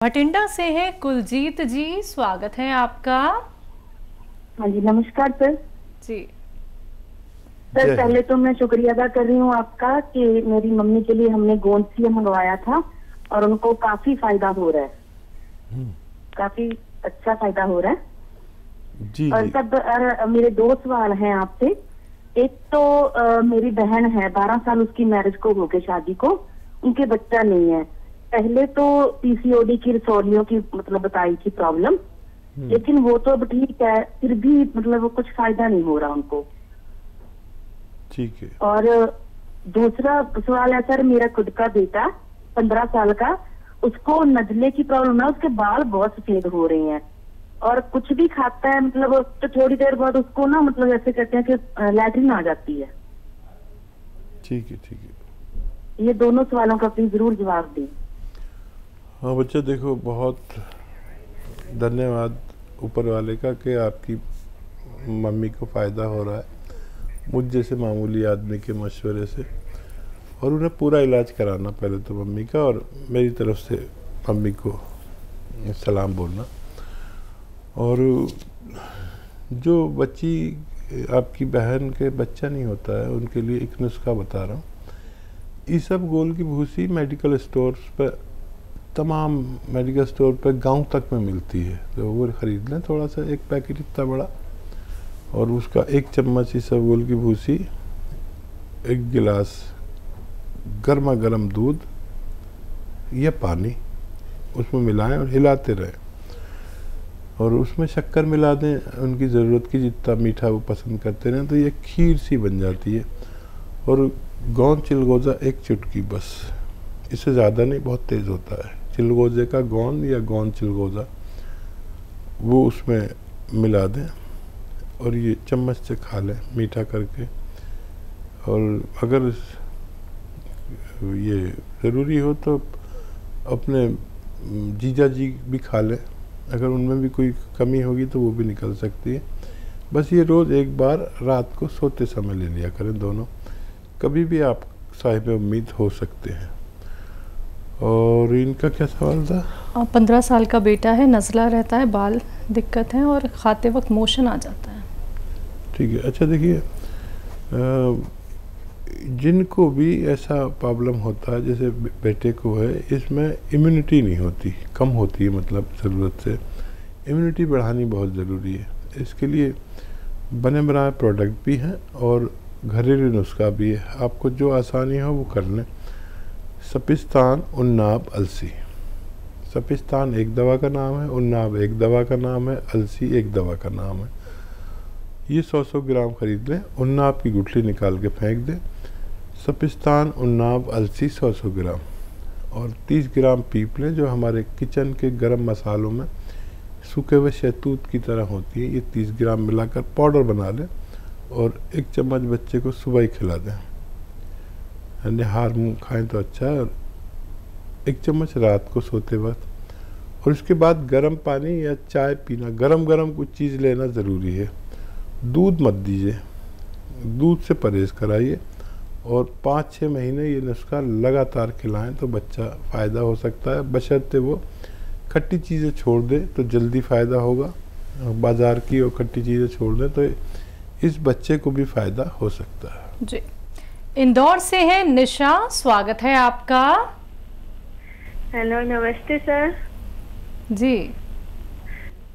भटिंडा से है कुलजीत जी, स्वागत है आपका। हाँ जी, नमस्कार सर। जी सर, पहले तो मैं शुक्रिया अदा कर रही हूँ आपका कि मेरी मम्मी के लिए हमने गोंदसिया मंगवाया था और उनको काफी फायदा हो रहा है। काफी अच्छा फायदा हो रहा है जी। और सब मेरे दो सवाल हैं आपसे। एक तो मेरी बहन है, 12 साल उसकी मैरिज को हो गए, शादी को, उनके बच्चा नहीं है। पहले तो पीसीओडी की रसौलियों की मतलब बताई थी प्रॉब्लम, लेकिन वो तो अब ठीक है, फिर भी मतलब वो कुछ फायदा नहीं हो रहा उनको। ठीक है। और दूसरा सवाल है सर, मेरा खुद का बेटा 15 साल का, उसको नजले की प्रॉब्लम है, उसके बाल बहुत सफेद हो रहे हैं और कुछ भी खाता है मतलब तो थोड़ी देर बाद उसको ना मतलब ऐसे कहते हैं कि लैट्रिन आ जाती है। ठीक है, ठीक है। ये दोनों सवालों का प्लीज जरूर जवाब दें। हाँ बच्चा, देखो बहुत धन्यवाद ऊपर वाले का कि आपकी मम्मी को फ़ायदा हो रहा है मुझ जैसे मामूली आदमी के मशवरे से, और उन्हें पूरा इलाज कराना पहले तो मम्मी का, और मेरी तरफ से मम्मी को सलाम बोलना। और जो बच्ची आपकी बहन के बच्चा नहीं होता है उनके लिए एक नुस्खा बता रहा हूँ। ईसबगोल की भूसी मेडिकल स्टोर्स पर, तमाम मेडिकल स्टोर पर गांव तक में मिलती है, तो वो ख़रीद लें थोड़ा सा, एक पैकेट इतना बड़ा, और उसका 1 चम्मच ईसबगोल की भूसी, 1 गिलास गर्मा गर्म दूध या पानी उसमें मिलाएं और हिलाते रहें, और उसमें शक्कर मिला दें उनकी ज़रूरत की, जितना मीठा वो पसंद करते रहें, तो ये खीर सी बन जाती है। और गोंद चिलगोज़ा 1 चुटकी बस, इससे ज़्यादा नहीं, बहुत तेज़ होता है। चिलगोज़े का गोंद या गोंद चिलगोज़ा वो उसमें मिला दें और ये चम्मच से खा लें मीठा करके। और अगर ये ज़रूरी हो तो अपने जीजा जी भी खा लें, अगर उनमें भी कोई कमी होगी तो वो भी निकल सकती है। बस ये रोज़ एक बार रात को सोते समय ले लिया करें दोनों, कभी भी आप साहिब उम्मीद हो सकते हैं। और इनका क्या सवाल था? 15 साल का बेटा है, नज़ला रहता है, बाल दिक्कत है और खाते वक्त मोशन आ जाता है। ठीक है। अच्छा देखिए, जिनको भी ऐसा प्रॉब्लम होता है, जैसे बेटे को है, इसमें इम्यूनिटी नहीं होती, कम होती है, मतलब ज़रूरत से इम्यूनिटी बढ़ानी बहुत ज़रूरी है। इसके लिए बने बनाए प्रोडक्ट भी हैं और घरेलू नुस्खा भी है, आपको जो आसानी हो वो कर लें। सपिस्तान, उन्नाब, अलसी। सपिस्तान एक दवा का नाम है, उन्नाब एक दवा का नाम है, अलसी एक दवा का नाम है। ये 100-100 ग्राम खरीद लें, उन्नाब की गुठली निकाल के फेंक दें। सपिस्तान, उन्नाब, अलसी 100-100 ग्राम, और 30 ग्राम पीप लें, जो हमारे किचन के गरम मसालों में सूखे हुए शहतूत की तरह होती है। ये 30 ग्राम मिलाकर पाउडर बना लें और 1 चम्मच बच्चे को सुबह ही खिला दें, यानी हार मुँह खाएँ तो अच्छा है, और 1 चम्मच रात को सोते वक्त। और उसके बाद गर्म पानी या चाय पीना, गरम गरम कुछ चीज़ लेना ज़रूरी है। दूध मत दीजिए, दूध से परहेज़ कराइए, और 5-6 महीने ये नुस्खा लगातार खिलाएं तो बच्चा फ़ायदा हो सकता है, बशर्ते वो खट्टी चीज़ें छोड़ दे तो जल्दी फ़ायदा होगा। बाज़ार की और खट्टी चीज़ें छोड़ दें तो इस बच्चे को भी फ़ायदा हो सकता है। जी। इंदौर से है निशा, स्वागत है आपका। हेलो, नमस्ते सर। जी।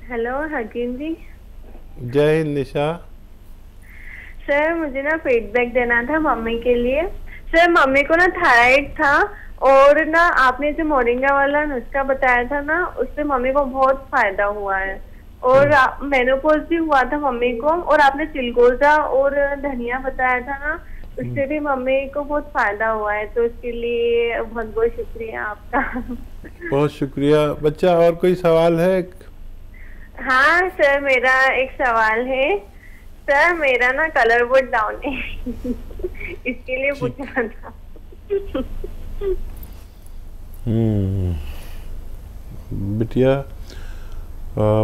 हेलो हकीम जी। जय हिंद निशा। सर, मुझे ना फीडबैक देना था मम्मी के लिए। सर, मम्मी को ना थायराइड था, और ना आपने जो मोरिंगा वाला नुस्खा बताया था ना, उससे मम्मी को बहुत फायदा हुआ है, और मेनोपॉज भी हुआ था मम्मी को, और आपने चिलगोज़ा और धनिया बताया था ना, उससे भी मम्मी को बहुत फायदा हुआ है। तो इसके लिए बहुत बहुत शुक्रिया आपका। बहुत शुक्रिया बच्चा। और कोई सवाल है? हाँ सर, मेरा एक सवाल है। सर, मेरा ना कलर बहुत डाउन है, इसके लिए पूछना था। बिटिया,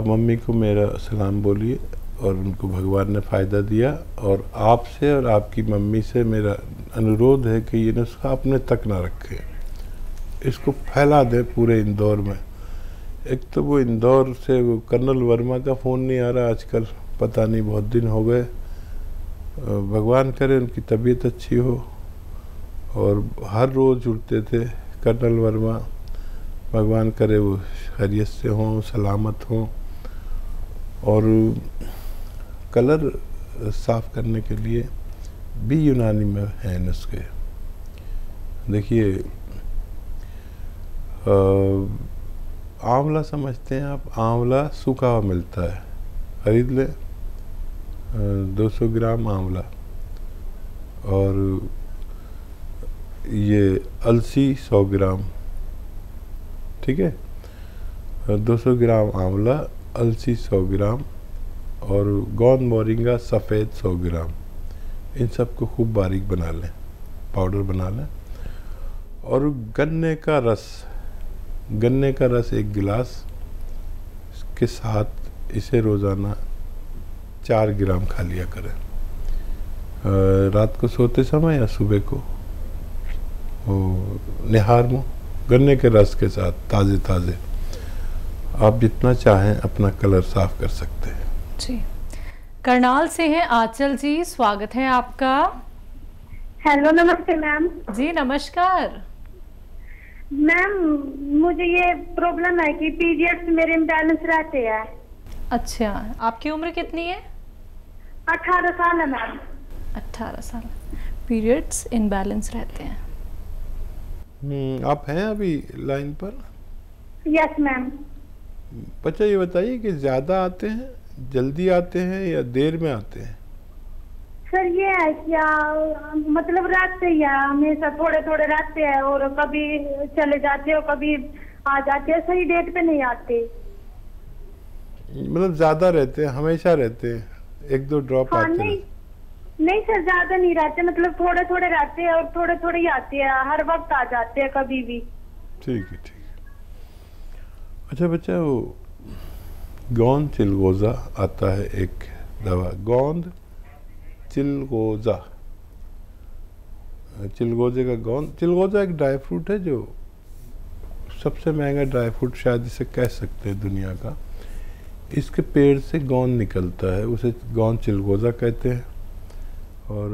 मम्मी को मेरा सलाम बोलिए, और उनको भगवान ने फ़ायदा दिया, और आपसे और आपकी मम्मी से मेरा अनुरोध है कि ये नुस्खा अपने तक ना रखें, इसको फैला दें पूरे इंदौर में। एक तो वो इंदौर से वो कर्नल वर्मा का फ़ोन नहीं आ रहा आजकल, पता नहीं बहुत दिन हो गए। भगवान करे उनकी तबीयत अच्छी हो, और हर रोज़ जुड़ते थे कर्नल वर्मा, भगवान करे वो खैरियत से हों, सलामत हों। और कलर साफ़ करने के लिए भी यूनानी में हैं नुस्खे। देखिए, आंवला समझते हैं आप? आंवला सूखा हुआ मिलता है, खरीद ले 200 ग्राम आंवला। और ये अलसी 100 ग्राम, ठीक है। 200 ग्राम आंवला, अलसी 100 ग्राम, और गोंद मोरिंगा सफ़ेद 100 ग्राम। इन सब को खूब बारीक बना लें, पाउडर बना लें। और गन्ने का रस 1 गिलास के साथ इसे रोज़ाना 4 ग्राम खा लिया करें, रात को सोते समय या सुबह को। वो निहार मुँह गन्ने के रस के साथ ताज़े ताज़े आप जितना चाहें अपना कलर साफ कर सकते हैं। जी, करनाल से हैं आंचल जी, स्वागत है आपका। हेलो, नमस्ते मैम। जी नमस्कार मैम, मुझे ये प्रॉब्लम है कि पीरियड्स मेरे इम्बैलेंस रहते हैं। अच्छा, आपकी उम्र कितनी है? 18 साल है मैम। 18 साल। पीरियड्स इनबैलेंस रहते हैं। आप हैं अभी लाइन पर? Yes ma'am. बच्चा ये बताइए कि ज़्यादा आते हैं, जल्दी आते हैं या देर में आते हैं? सर ये है क्या, मतलब रहते ही है, हमेशा थोड़े थोड़े रहते हैं, और कभी चले जाते हैं और कभी आ जाते हैं, सही डेट पे नहीं आते। मतलब ज़्यादा रहते हैं, हमेशा रहते हैं, 1-2 ड्रॉप हाँ, आते हैं? नहीं सर, ज्यादा नहीं रहते, मतलब थोड़े थोड़े रहते हैं और थोड़े थोड़े ही आते हैं, हर वक्त आ जाते हैं कभी भी। ठीक है, ठीक है। अच्छा बच्चा, वो गोंद चिलगोज़ा आता है एक दवा, गोंद चिलगोज़ा, चिलगोज़े का गोंद। चिलगोज़ा एक ड्राई फ्रूट है जो सबसे महंगा ड्राई फ्रूट शायद इसे कह सकते हैं दुनिया का। इसके पेड़ से गोंद निकलता है, उसे गोंद चिलगोज़ा कहते हैं। और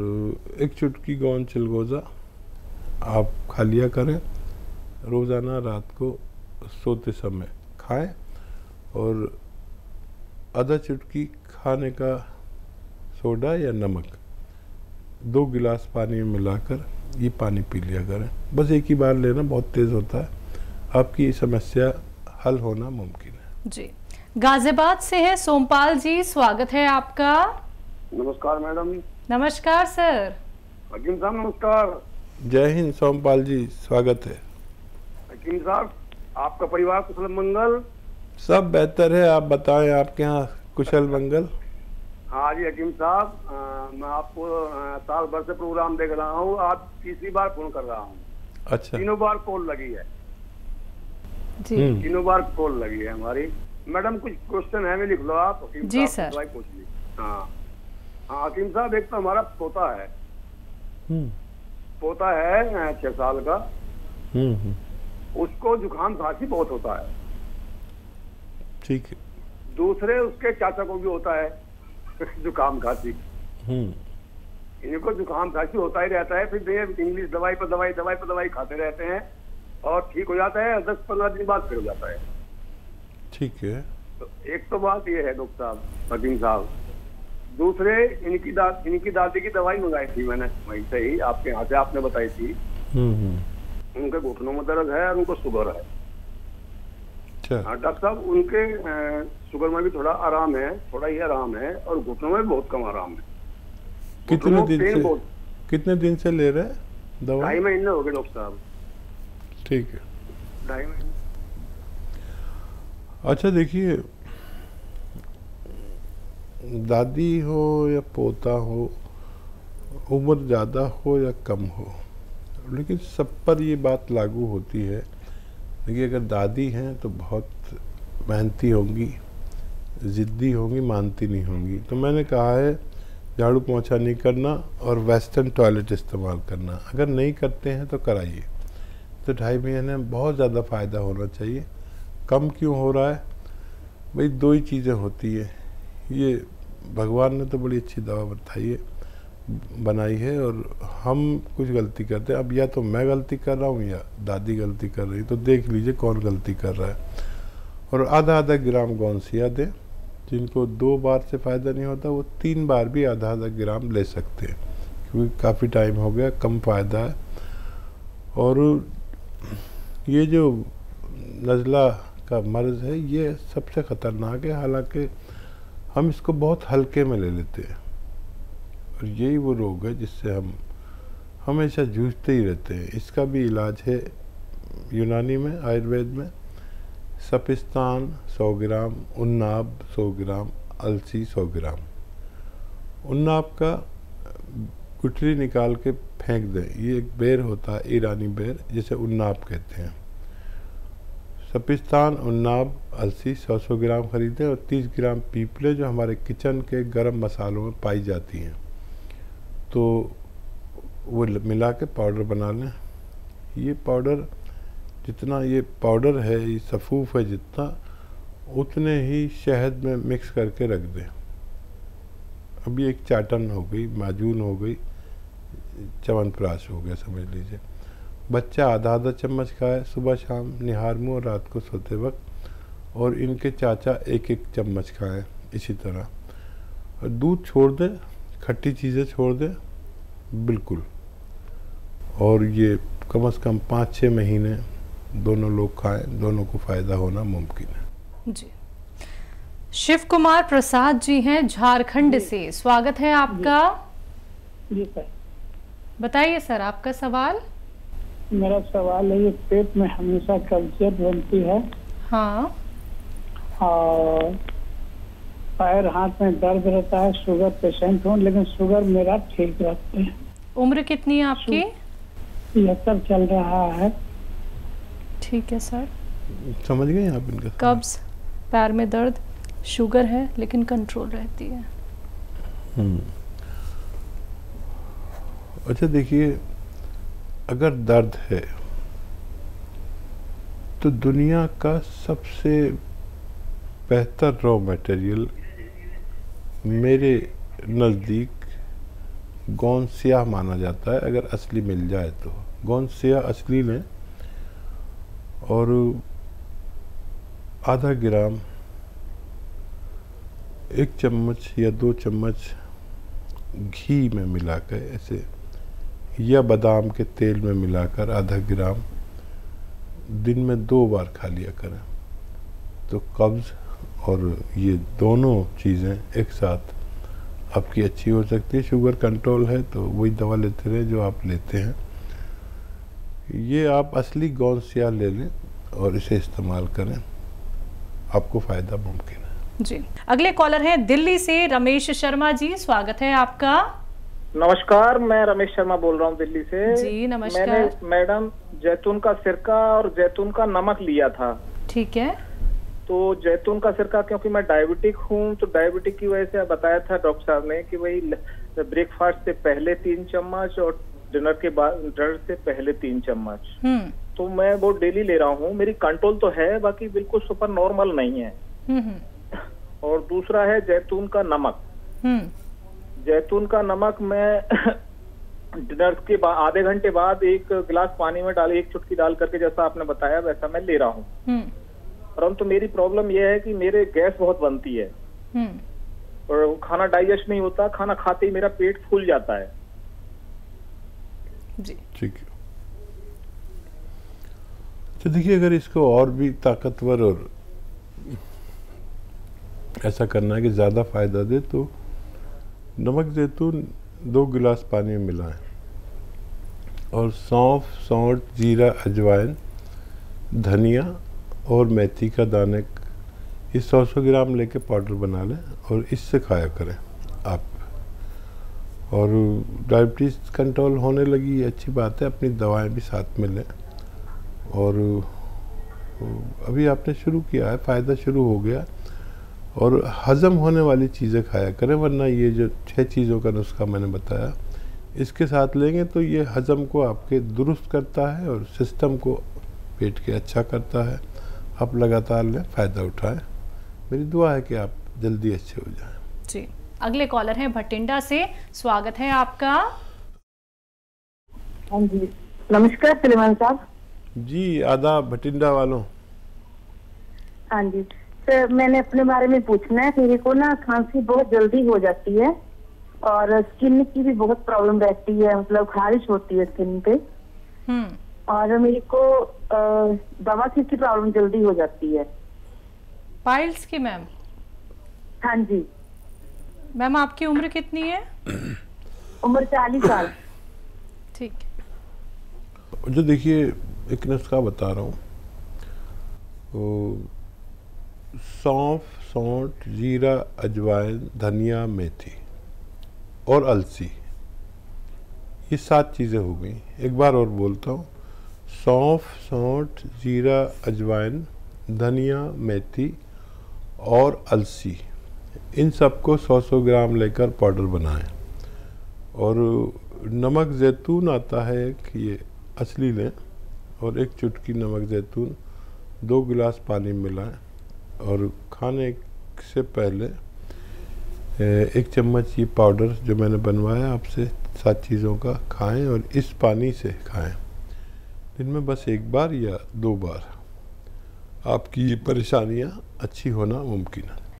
एक चुटकी गोंद चिलगोज़ा आप खा लिया करें रोज़ाना, रात को सोते समय खाएं। और आधा चुटकी खाने का सोडा या नमक 2 गिलास पानी में मिलाकर ये पानी पी लिया करें। बस एक ही बार लेना, बहुत तेज़ होता है, आपकी ये समस्या हल होना मुमकिन है। जी, गाजियाबाद से है सोमपाल जी, स्वागत है आपका। नमस्कार मैडम। नमस्कार सर। हकीम साहब नमस्कार। जय हिंद सोमपाल जी, स्वागत है। हकीम साहब, आपका परिवार कुशल मंगल? सब बेहतर है, आप बताएं, आपके यहाँ कुशल मंगल? हाँ जी हकीम साहब, मैं आपको साल भर से प्रोग्राम देख रहा हूँ, आज तीसरी बार फोन कर रहा हूँ। अच्छा। 3 बार कॉल लगी है जी। 3 बार कॉल लगी है हमारी। मैडम कुछ क्वेश्चन है, मैं लिख लो आप। हकीम जी साहब सर। पूछ ली। हाँ हकीम साहब, एक तो हमारा पोता है, पोता है 6 साल का। उसको जुकाम खांसी बहुत होता है। ठीक है। दूसरे उसके चाचा को भी होता है जुकाम खांसी। इनको जुकाम खांसी होता ही रहता है, फिर ये इंग्लिश दवाई पर दवाई खाते रहते हैं और ठीक हो जाता है, 10-15 दिन बाद फिर हो जाता है। ठीक है। तो एक तो बात ये है डॉक्टर साहब, हकीम साहब। दूसरे इनकी दादी की दवाई मंगाई थी मैंने वहीं से ही, आपके यहाँ से, आपने बताई थी। उनके घुटनों में दर्द है और उनको शुगर है। हाँ डॉक्टर साहब, उनके शुगर में भी थोड़ा आराम है, थोड़ा ही आराम है, और घुटनों में बहुत कम आराम है। कितने दिन से ले रहे हैं दवा? 2.5 महीने हो गए डॉक्टर साहब। ठीक है, 2.5 महीने। अच्छा देखिए, दादी हो या पोता हो, उम्र ज़्यादा हो या कम हो, लेकिन सब पर ये बात लागू होती है। देखिए, अगर दादी हैं तो बहुत मेहनती होंगी, ज़िद्दी होंगी, मानती नहीं होंगी। तो मैंने कहा है झाड़ू पोंछा नहीं करना और वेस्टर्न टॉयलेट इस्तेमाल करना। अगर नहीं करते हैं तो कराइए, तो 2.5 महीने में बहुत ज़्यादा फ़ायदा होना चाहिए। कम क्यों हो रहा है? भाई दो ही चीज़ें होती है। ये भगवान ने तो बड़ी अच्छी दवा बनाई है और हम कुछ गलती करते हैं। अब या तो मैं गलती कर रहा हूँ या दादी गलती कर रही, तो देख लीजिए कौन गलती कर रहा है। और आधा आधा ग्राम गौनसिया दें। जिनको 2 बार से फ़ायदा नहीं होता वो 3 बार भी आधा आधा ग्राम ले सकते हैं, क्योंकि काफ़ी टाइम हो गया, कम फ़ायदा है। और ये जो नज़ला का मर्ज़ है ये सबसे ख़तरनाक है, हालांकि हम इसको बहुत हल्के में ले लेते हैं। और यही वो रोग है जिससे हम हमेशा जूझते ही रहते हैं। इसका भी इलाज है यूनानी में, आयुर्वेद में। सपिस्तान 100 ग्राम, उन्नाब 100 ग्राम, अलसी 100 ग्राम। उन्नाब का गुठली निकाल के फेंक दें। ये एक बेर होता है, ईरानी बेर, जिसे उन्नाब कहते हैं। सपिस्तान, उन्नाब, अलसी 100 ग्राम खरीदें और 30 ग्राम पीपले जो हमारे किचन के गरम मसालों में पाई जाती हैं, तो वो मिला के पाउडर बना लें। ये पाउडर जितना ये पाउडर है, ये सफ़ूफ है जितना, उतने ही शहद में मिक्स करके रख दें। अभी एक चाटन हो गई, माजून हो गई, च्यवनप्राश हो गया समझ लीजिए। बच्चा आधा आधा चम्मच खाए सुबह शाम, निहार मुँह, और रात को सोते वक्त। और इनके चाचा 1-1 चम्मच खाएं इसी तरह। और दूध छोड़ दें, खट्टी चीज़ें छोड़ दें बिल्कुल। और ये कम से कम 5-6 महीने दोनों लोग खाएं, दोनों को फ़ायदा होना मुमकिन है जी। शिव कुमार प्रसाद जी हैं झारखंड से, स्वागत है आपका। जी सर। बताइए सर आपका सवाल। मेरा सवाल है, ये पेट में हमेशा कब्जियत बनती है। हाँ। और पैर हाथ में दर्द रहता है। शुगर पेशेंट हूँ, लेकिन शुगर मेरा ठीक रहता है। उम्र कितनी है आपकी? 73 चल रहा है। ठीक है सर, समझ गए आप इनका। कब्ज, पैर में दर्द, शुगर है लेकिन कंट्रोल रहती है। अच्छा देखिए, अगर दर्द है तो दुनिया का सबसे बेहतर रॉ मटेरियल मेरे नज़दीक गौनसिया माना जाता है, अगर असली मिल जाए तो। गौनसिया असली लें और आधा ग्राम, 1 चम्मच या 2 चम्मच घी में मिलाकर ऐसे, या बादाम के तेल में मिलाकर आधा ग्राम दिन में 2 बार खा लिया करें, तो कब्ज़ और ये दोनों चीज़ें एक साथ आपकी अच्छी हो सकती है। शुगर कंट्रोल है तो वही दवा लेते रहे जो आप लेते हैं। ये आप असली गौनसिया ले लें और इसे इस्तेमाल करें, आपको फ़ायदा मुमकिन है जी। अगले कॉलर हैं दिल्ली से रमेश शर्मा जी, स्वागत है आपका। नमस्कार, मैं रमेश शर्मा बोल रहा हूँ दिल्ली से। जी नमस्कार। मैंने मैडम जैतून का सिरका और जैतून का नमक लिया था। ठीक है। तो जैतून का सिरका, क्योंकि मैं डायबिटिक हूँ, तो डायबिटिक की वजह से बताया था डॉक्टर साहब ने कि वही ब्रेकफास्ट से पहले 3 चम्मच और डिनर के बाद, डिनर से पहले 3 चम्मच। तो मैं वो डेली ले रहा हूँ। मेरी कंट्रोल तो है, बाकी बिल्कुल सुपर नॉर्मल नहीं है। और दूसरा है जैतून का नमक। जैतून का नमक मैं डिनर के बाद आधे घंटे बाद 1 गिलास पानी में डाल, 1 चुटकी डाल करके, जैसा आपने बताया वैसा मैं ले रहा हूँ। परंतु मेरी प्रॉब्लम यह है कि मेरे गैस बहुत बनती है और खाना डाइजेस्ट नहीं होता। खाना खाते ही मेरा पेट फूल जाता है जी। ठीक है। तो देखिए, अगर इसको और भी ताकतवर और ऐसा करना है कि ज़्यादा फ़ायदा दे, तो नमक जैतून 2 गिलास पानी में मिलाएं और सौंफ, सौंठ, जीरा, अजवाइन, धनिया और मेथी का दाने, ये 100 ग्राम लेके पाउडर बना लें और इससे खाया करें आप। और डायबिटीज़ कंट्रोल होने लगी, ये अच्छी बात है। अपनी दवाएं भी साथ में लें। और अभी आपने शुरू किया है, फ़ायदा शुरू हो गया। और हज़म होने वाली चीज़ें खाया करें, वरना ये जो 6 चीज़ों का नुस्खा मैंने बताया, इसके साथ लेंगे तो ये हज़म को आपके दुरुस्त करता है और सिस्टम को पेट के अच्छा करता है। आप लगातार लें, फ़ायदा उठाएं। मेरी दुआ है कि आप जल्दी अच्छे हो जाएं। जी, अगले कॉलर हैं भटिंडा से, स्वागत है आपका। हाँ जी, नमस्कार सलेमान साहब। जी, आदाब भटिंडा वालों। हाँ जी सर, मैंने अपने बारे में पूछना है। मेरे को ना खांसी बहुत जल्दी हो जाती है और स्किन की भी बहुत प्रॉब्लम रहती है, मतलब खारिश होती है स्किन पे। और मेरे को बवासीर की प्रॉब्लम जल्दी हो जाती है। पाइल्स की मैम? हाँ जी मैम, आपकी उम्र कितनी है? उम्र 40 साल। ठीक है। जो देखिए, एक नुस्खा बता रहा हूँ, सौंफ, सौंठ, जीरा, अजवाइन, धनिया, मेथी और अलसी, ये 7 चीज़ें हो गई। एक बार और बोलता हूँ, सौंफ, सौंठ, जीरा, अजवाइन, धनिया, मेथी और अलसी, इन सबको 100-100 ग्राम लेकर पाउडर बनाएं। और नमक ज़ैतून आता है कि ये असली लें, और एक चुटकी नमक ज़ैतून 2 गिलास पानी में मिलाएं और खाने से पहले 1 चम्मच ये पाउडर जो मैंने बनवाया आपसे 7 चीज़ों का खाएं, और इस पानी से खाएं। दिन में बस 1 बार या 2 बार आपकी ये परेशानियां अच्छी होना मुमकिन है।